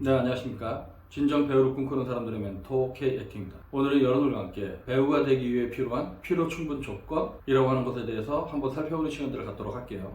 네, 안녕하십니까. 진정 배우를 꿈꾸는 사람들의 멘토 K액팅입니다. 오늘은 여러분과 함께 배우가 되기 위해 필요한 필요 충분 조건이라고 하는 것에 대해서 한번 살펴보는 시간들을 갖도록 할게요.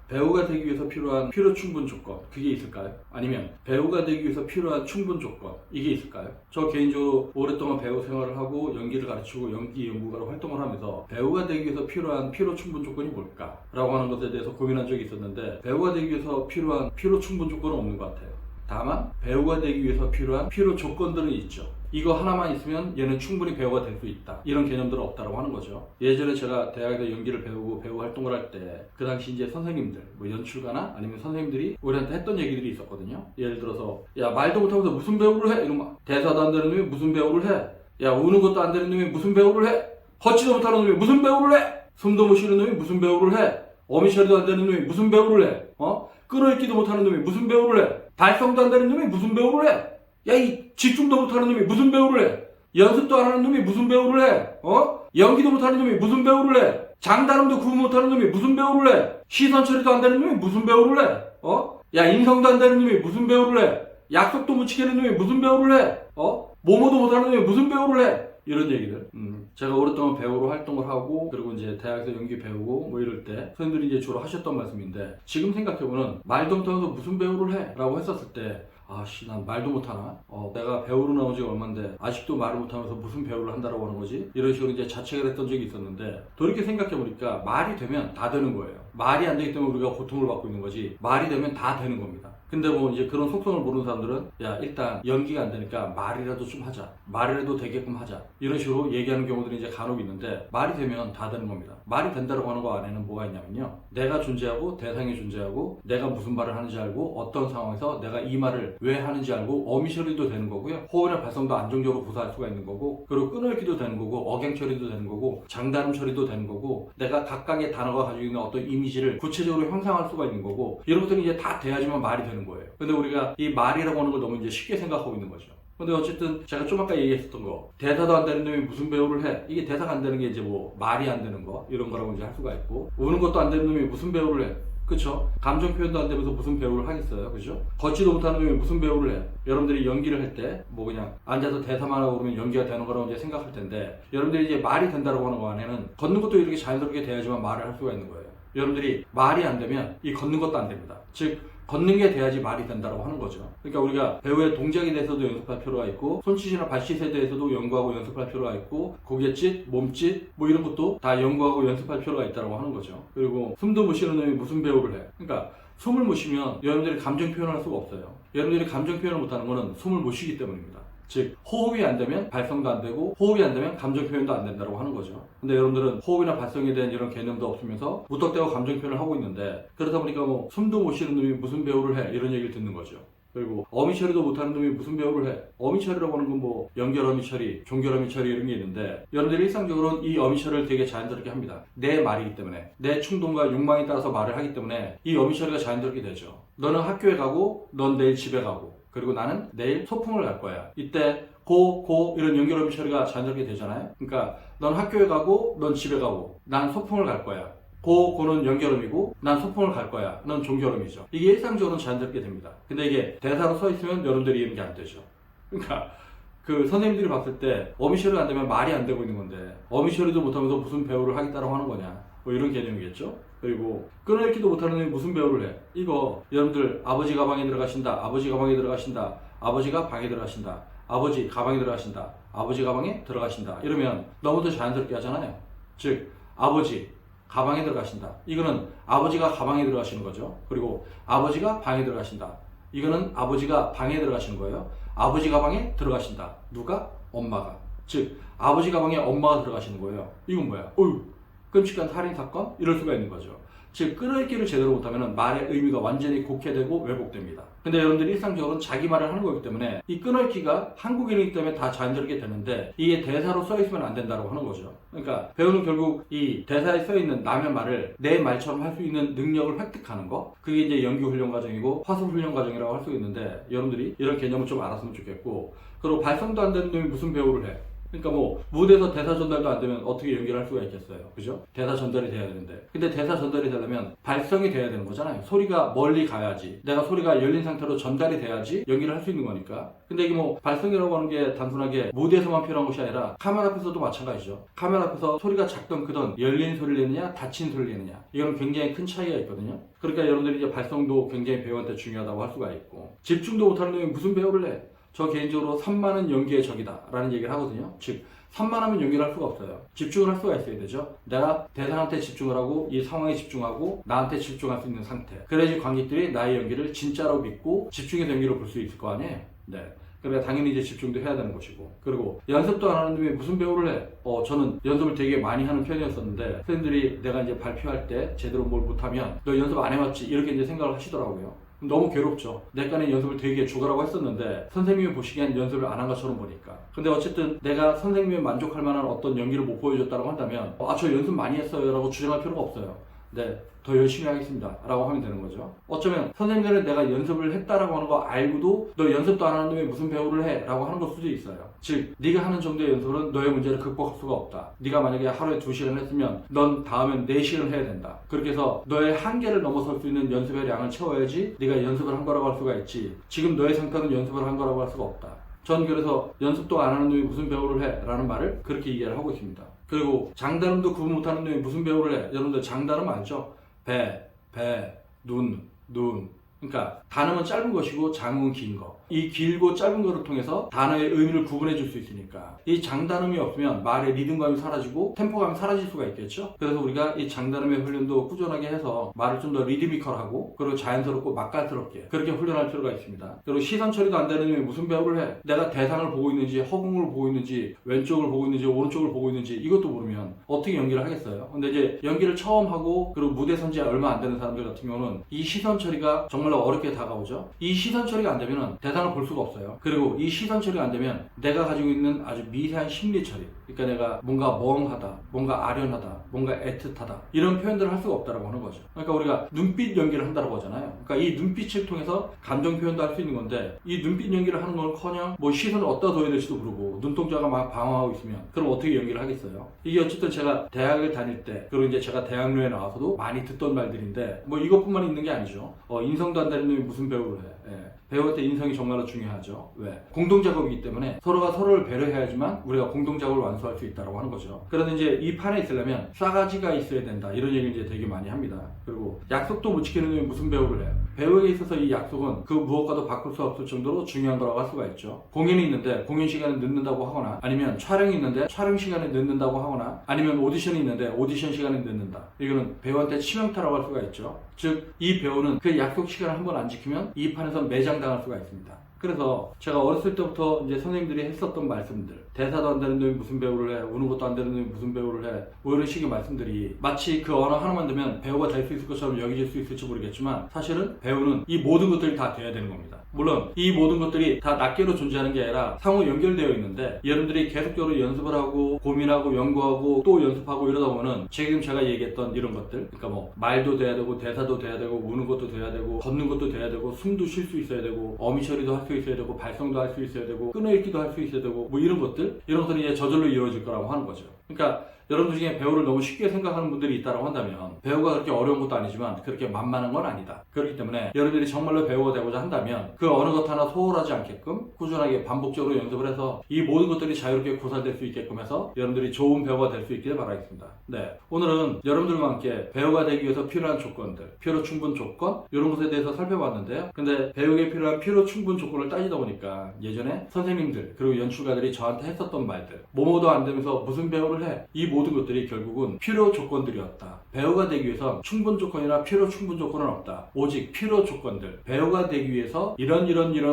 배우가 되기 위해서 필요한 필요 충분 조건, 그게 있을까요? 아니면 배우가 되기 위해서 필요한 충분 조건, 이게 있을까요? 저 개인적으로 오랫동안 배우 생활을 하고 연기를 가르치고 연기 연구가로 활동을 하면서 배우가 되기 위해서 필요한 필요 충분 조건이 뭘까? 라고 하는 것에 대해서 고민한 적이 있었는데, 배우가 되기 위해서 필요한 필요 충분 조건은 없는 것 같아요. 다만 배우가 되기 위해서 필요한 필요 조건들은 있죠. 이거 하나만 있으면 얘는 충분히 배우가 될 수 있다, 이런 개념들은 없다고 하는 거죠. 예전에 제가 대학에서 연기를 배우고 배우 활동을 할 때 그 당시 이제 선생님들, 뭐 연출가나 아니면 선생님들이 우리한테 했던 얘기들이 있었거든요. 예를 들어서, 야, 말도 못하면서 무슨 배우를 해? 이러면 대사도 안 되는 놈이 무슨 배우를 해? 야, 우는 것도 안 되는 놈이 무슨 배우를 해? 걷지도 못하는 놈이 무슨 배우를 해? 숨도 못 쉬는 놈이 무슨 배우를 해? 어미처리도 안 되는 놈이 무슨 배우를 해? 끊어읽기도 못하는 놈이 무슨 배우를 해? 발성도 안 되는 놈이 무슨 배우를 해? 야, 이 집중도 못하는 놈이 무슨 배우를 해? 연습도 안 하는 놈이 무슨 배우를 해? 연기도 못하는 놈이 무슨 배우를 해? 장단음도 구분 못하는 놈이 무슨 배우를 해? 시선 처리도 안 되는 놈이 무슨 배우를 해? 야, 인성도 안 되는 놈이 무슨 배우를 해? 약속도 못 지키는 놈이 무슨 배우를 해? 뭐뭐도 못하는 놈이 무슨 배우를 해? 이런 얘기들. 제가 오랫동안 배우로 활동을 하고, 그리고 이제 대학에서 연기 배우고 뭐 이럴 때 선생님들이 이제 주로 하셨던 말씀인데, 지금 생각해보면 말도 못하면서 무슨 배우를 해? 라고 했었을 때, 난 말도 못하나? 내가 배우로 나온 지가 얼만데 아직도 말을 못하면서 무슨 배우를 한다라고 하는 거지? 이런 식으로 이제 자책을 했던 적이 있었는데, 돌이켜 생각해보니까 말이 되면 다 되는 거예요. 말이 안 되기 때문에 우리가 고통을 받고 있는 거지, 말이 되면 다 되는 겁니다. 근데 뭐 이제 그런 속성을 모르는 사람들은, 야, 일단 연기가 안 되니까 말이라도 좀 하자, 말이라도 되게끔 하자, 이런 식으로 얘기하는 경우들이 이제 간혹 있는데, 말이 되면 다 되는 겁니다. 말이 된다고 하는 거 안에는 뭐가 있냐면요, 내가 존재하고 대상이 존재하고 내가 무슨 말을 하는지 알고 어떤 상황에서 내가 이 말을 왜 하는지 알고 어미 처리도 되는 거고요, 호흡이나 발성도 안정적으로 구사할 수가 있는 거고, 그리고 끊어읽기도 되는 거고, 억양 처리도 되는 거고, 장단음 처리도 되는 거고, 내가 각각의 단어가 가지고 있는 어떤 이미지를 구체적으로 형상할 수가 있는 거고, 이런 것들이 이제 다 돼야지만 말이 되는 거예요. 근데 우리가 이 말이라고 하는 걸 너무 이제 쉽게 생각하고 있는 거죠. 근데 어쨌든 제가 좀 아까 얘기했었던 거, 대사도 안 되는 놈이 무슨 배우를 해? 이게 대사가 안 되는 게 이제 뭐 말이 안 되는 거, 이런 거라고 이제 할 수가 있고, 우는 것도 안 되는 놈이 무슨 배우를 해? 그쵸? 감정 표현도 안 되면서 무슨 배우를 하겠어요? 그죠? 걷지도 못하는 놈이 무슨 배우를 해? 여러분들이 연기를 할 때 뭐 그냥 앉아서 대사만 하고 그러면 연기가 되는 거라고 이제 생각할 텐데, 여러분들이 이제 말이 된다고 하는 거 안에는 걷는 것도 이렇게 자연스럽게 돼야지만 말을 할 수가 있는 거예요. 여러분들이 말이 안 되면 이 걷는 것도 안 됩니다. 즉, 걷는 게 돼야지 말이 된다고 하는 거죠. 그러니까 우리가 배우의 동작에 대해서도 연습할 필요가 있고, 손짓이나 발짓에 대해서도 연구하고 연습할 필요가 있고, 고갯짓, 몸짓 뭐 이런 것도 다 연구하고 연습할 필요가 있다고 하는 거죠. 그리고 숨도 못 쉬는 놈이 무슨 배우를 해? 그러니까 숨을 못 쉬면 여러분들이 감정 표현을 할 수가 없어요. 여러분들이 감정 표현을 못하는 거는 숨을 못 쉬기 때문입니다. 즉, 호흡이 안 되면 발성도 안 되고, 호흡이 안 되면 감정 표현도 안 된다고 하는 거죠. 근데 여러분들은 호흡이나 발성에 대한 이런 개념도 없으면서 무턱대고 감정 표현을 하고 있는데, 그러다 보니까 뭐 숨도 못 쉬는 놈이 무슨 배우를 해? 이런 얘기를 듣는 거죠. 그리고 어미 처리도 못하는 놈이 무슨 배우를 해? 어미 처리라고 하는 건 뭐 연결 어미 처리, 종결 어미 처리 이런 게 있는데, 여러분들이 일상적으로는 이 어미 처리를 되게 자연스럽게 합니다. 내 말이기 때문에, 내 충동과 욕망에 따라서 말을 하기 때문에 이 어미 처리가 자연스럽게 되죠. 너는 학교에 가고, 넌 내일 집에 가고, 그리고 나는 내일 소풍을 갈 거야. 이때 고 이런 연결 어미 처리가 자연스럽게 되잖아요. 그러니까 넌 학교에 가고, 넌 집에 가고, 난 소풍을 갈 거야. 고는 연결음이고, 난 소풍을 갈 거야. 넌 종결음이죠. 이게 일상적으로는 자연스럽게 됩니다. 근데 이게 대사로 써 있으면 여러분들이 이해는 게 안 되죠. 그러니까 그 선생님들이 봤을 때 어미 처리가 안 되면 말이 안 되고 있는 건데, 어미 처리도 못하면서 무슨 배우를 하겠다고 하는 거냐, 뭐 이런 개념이겠죠. 그리고 끊어읽기도 못하는 놈이 무슨 배우를 해? 이거 여러분들, 아버지 가방에 들어가신다, 아버지 가방에 들어가신다, 아버지가 방에 들어가신다, 아버지 가방에 들어가신다, 아버지 가방에 들어가신다, 이러면 너무도 자연스럽게 하잖아요. 즉, 아버지 가방에 들어가신다, 이거는 아버지가 가방에 들어가시는 거죠. 그리고 아버지가 방에 들어가신다, 이거는 아버지가 방에 들어가시는 거예요. 아버지 가방에 들어가신다, 누가? 엄마가. 즉, 아버지 가방에 엄마가 들어가시는 거예요. 이건 뭐야? 끔찍한 살인 사건? 이럴 수가 있는 거죠. 즉, 끊어읽기를 제대로 못하면 말의 의미가 완전히 곡해되고 왜곡됩니다. 근데 여러분들이 일상적으로는 자기 말을 하는 거기 때문에 이 끊어읽기가 한국인이기 때문에 다 자연스럽게 되는데, 이게 대사로 써있으면 안 된다고 하는 거죠. 그러니까 배우는 결국 이 대사에 써있는 남의 말을 내 말처럼 할 수 있는 능력을 획득하는 거, 그게 이제 연기 훈련 과정이고 화술 훈련 과정이라고 할 수 있는데, 여러분들이 이런 개념을 좀 알았으면 좋겠고, 그리고 발성도 안 되는 놈이 무슨 배우를 해? 그러니까 뭐 무대에서 대사 전달도 안 되면 어떻게 연기를 할 수가 있겠어요. 그죠? 대사 전달이 돼야 되는데. 근데 대사 전달이 되려면 발성이 돼야 되는 거잖아요. 소리가 멀리 가야지. 내가 소리가 열린 상태로 전달이 돼야지 연기를 할 수 있는 거니까. 근데 이게 뭐 발성이라고 하는 게 단순하게 무대에서만 필요한 것이 아니라 카메라 앞에서도 마찬가지죠. 카메라 앞에서 소리가 작든 크든 열린 소리를 내느냐 닫힌 소리를 내느냐 이건 굉장히 큰 차이가 있거든요. 그러니까 여러분들이 이제 발성도 굉장히 배우한테 중요하다고 할 수가 있고, 집중도 못하는 놈이 무슨 배우를 해? 저 개인적으로 산만은 연기의 적이다 라는 얘기를 하거든요. 즉 산만하면 연기를 할 수가 없어요. 집중을 할 수가 있어야 되죠. 내가 대상한테 집중을 하고 이 상황에 집중하고 나한테 집중할 수 있는 상태, 그래야지 관객들이 나의 연기를 진짜로 믿고 집중해서 연기를 볼 수 있을 거 아니에요. 네. 그러니까 당연히 이제 집중도 해야 되는 것이고, 그리고 연습도 안 하는 놈이 무슨 배우를 해? 저는 연습을 되게 많이 하는 편이었었는데 선생님들이 내가 이제 발표할 때 제대로 뭘 못하면 너 연습 안 해봤지? 이렇게 이제 생각을 하시더라고요. 너무 괴롭죠. 내과는 연습을 되게 죽으라고 했었는데 선생님이 보시기엔 연습을 안 한 것처럼 보니까. 근데 어쨌든 내가 선생님이 만족할 만한 어떤 연기를 못 보여줬다고 한다면 저 연습 많이 했어요 라고 주장할 필요가 없어요. 네, 더 열심히 하겠습니다 라고 하면 되는 거죠. 어쩌면 선생님들은 내가 연습을 했다라고 하는 거 알고도 너 연습도 안 하는 놈이 무슨 배우를 해? 라고 하는 걸 수도 있어요. 즉 네가 하는 정도의 연습은 너의 문제를 극복할 수가 없다. 네가 만약에 하루에 2시간 했으면 넌 다음엔 4시간 해야 된다. 그렇게 해서 너의 한계를 넘어설 수 있는 연습의 양을 채워야지 네가 연습을 한 거라고 할 수가 있지, 지금 너의 상태는 연습을 한 거라고 할 수가 없다. 전 그래서 연습도 안 하는 놈이 무슨 배우를 해? 라는 말을 그렇게 이해를 하고 있습니다. 그리고 장단음도 구분 못하는 놈이 무슨 배우를 해? 여러분들 장단음 알죠? 배, 눈. 그러니까 단음은 짧은 것이고 장음은 긴 거. 이 길고 짧은 거를 통해서 단어의 의미를 구분해 줄 수 있으니까 이 장단음이 없으면 말의 리듬감이 사라지고 템포감이 사라질 수가 있겠죠. 그래서 우리가 이 장단음의 훈련도 꾸준하게 해서 말을 좀 더 리드미컬하고 그리고 자연스럽고 맛깔스럽게 그렇게 훈련할 필요가 있습니다. 그리고 시선 처리도 안 되는 놈이 무슨 배우를 해? 내가 대상을 보고 있는지 허공을 보고 있는지 왼쪽을 보고 있는지 오른쪽을 보고 있는지 이것도 모르면 어떻게 연기를 하겠어요? 근데 이제 연기를 처음 하고 그리고 무대 선지 얼마 안 되는 사람들 같은 경우는 이 시선 처리가 정말로 어렵게 다가오죠. 이 시선 처리가 안 되면은 대상을 볼 수가 없어요. 그리고 이 시선 처리가 안 되면 내가 가지고 있는 아주 미세한 심리 처리, 그러니까 내가 뭔가 멍하다, 뭔가 아련하다, 뭔가 애틋하다 이런 표현들을 할 수가 없다라고 하는 거죠. 그러니까 우리가 눈빛 연기를 한다고 하잖아요. 그러니까 이 눈빛을 통해서 감정 표현도 할 수 있는 건데 이 눈빛 연기를 하는 건커녕 뭐 시선을 어디다 둬야 될지도 모르고 눈동자가 막 방황하고 있으면 그럼 어떻게 연기를 하겠어요? 이게 어쨌든 제가 대학을 다닐 때 그리고 이제 제가 대학로에 나와서도 많이 듣던 말들인데 뭐 이것뿐만 있는 게 아니죠. 인성도 안 되는 놈이 무슨 배우를 해? 배울 때 인성이 정말로 중요하죠. 왜? 공동작업이기 때문에 서로가 서로를 배려해야지만 우리가 공동작업을 완수할 수 있다고 하는 거죠. 그런데 이제 이 판에 있으려면 싸가지가 있어야 된다 이런 얘기를 이제 되게 많이 합니다. 그리고 약속도 못 지키는 놈이 무슨 배우를 해? 배우에게 있어서 이 약속은 그 무엇과도 바꿀 수 없을 정도로 중요한 거라고 할 수가 있죠. 공연이 있는데 공연 시간을 늦는다고 하거나 아니면 촬영이 있는데 촬영 시간을 늦는다고 하거나 아니면 오디션이 있는데 오디션 시간을 늦는다. 이거는 배우한테 치명타라고 할 수가 있죠. 즉 이 배우는 그 약속 시간을 한번 안 지키면 이 판에서 매장당할 수가 있습니다. 그래서 제가 어렸을 때부터 이제 선생님들이 했었던 말씀들, 대사도 안 되는 놈이 무슨 배우를 해, 우는 것도 안 되는 놈이 무슨 배우를 해, 뭐 이런 식의 말씀들이 마치 그 언어 하나만 되면 배우가 될 수 있을 것처럼 여겨질 수 있을지 모르겠지만 사실은 배우는 이 모든 것들이 다 돼야 되는 겁니다. 물론 이 모든 것들이 다 낱개로 존재하는 게 아니라 상호 연결되어 있는데 여러분들이 계속적으로 연습을 하고 고민하고 연구하고 또 연습하고 이러다 보면은 지금 제가 얘기했던 이런 것들, 그러니까 뭐 말도 돼야 되고 대사도 돼야 되고 우는 것도 돼야 되고 걷는 것도 돼야 되고 숨도 쉴 수 있어야 되고 어미 처리도 할 수 있어야 되고 발성도 할 수 있어야 되고 끊어읽기도 할 수 있어야 되고 뭐 이런 것들, 이런 것들이 이제 저절로 이루어질 거라고 하는 거죠. 그러니까 여러분들 중에 배우를 너무 쉽게 생각하는 분들이 있다고 한다면 배우가 그렇게 어려운 것도 아니지만 그렇게 만만한 건 아니다. 그렇기 때문에 여러분들이 정말로 배우가 되고자 한다면 그 어느 것 하나 소홀하지 않게끔 꾸준하게 반복적으로 연습을 해서 이 모든 것들이 자유롭게 고살될 수 있게끔 해서 여러분들이 좋은 배우가 될 수 있기를 바라겠습니다. 네, 오늘은 여러분들과 함께 배우가 되기 위해서 필요한 조건들, 필요 충분 조건 이런 것에 대해서 살펴봤는데요. 근데 배우에게 필요한 필요 충분 조건을 따지다 보니까 예전에 선생님들 그리고 연출가들이 저한테 했었던 말들, 뭐뭐도 안 되면서 무슨 배우를 해? 이 모든 것들이 결국은 필요 조건들이었다. 배우가 되기 위해서 충분 조건이나 필요 충분 조건은 없다. 오직 필요 조건들, 배우가 되기 위해서 이런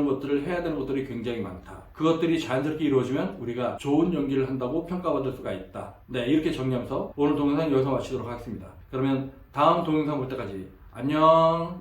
것들을 해야 되는 것들이 굉장히 많다. 그것들이 자연스럽게 이루어지면 우리가 좋은 연기를 한다고 평가받을 수가 있다. 네, 이렇게 정리하면서 오늘 동영상 여기서 마치도록 하겠습니다. 그러면 다음 동영상 볼 때까지 안녕.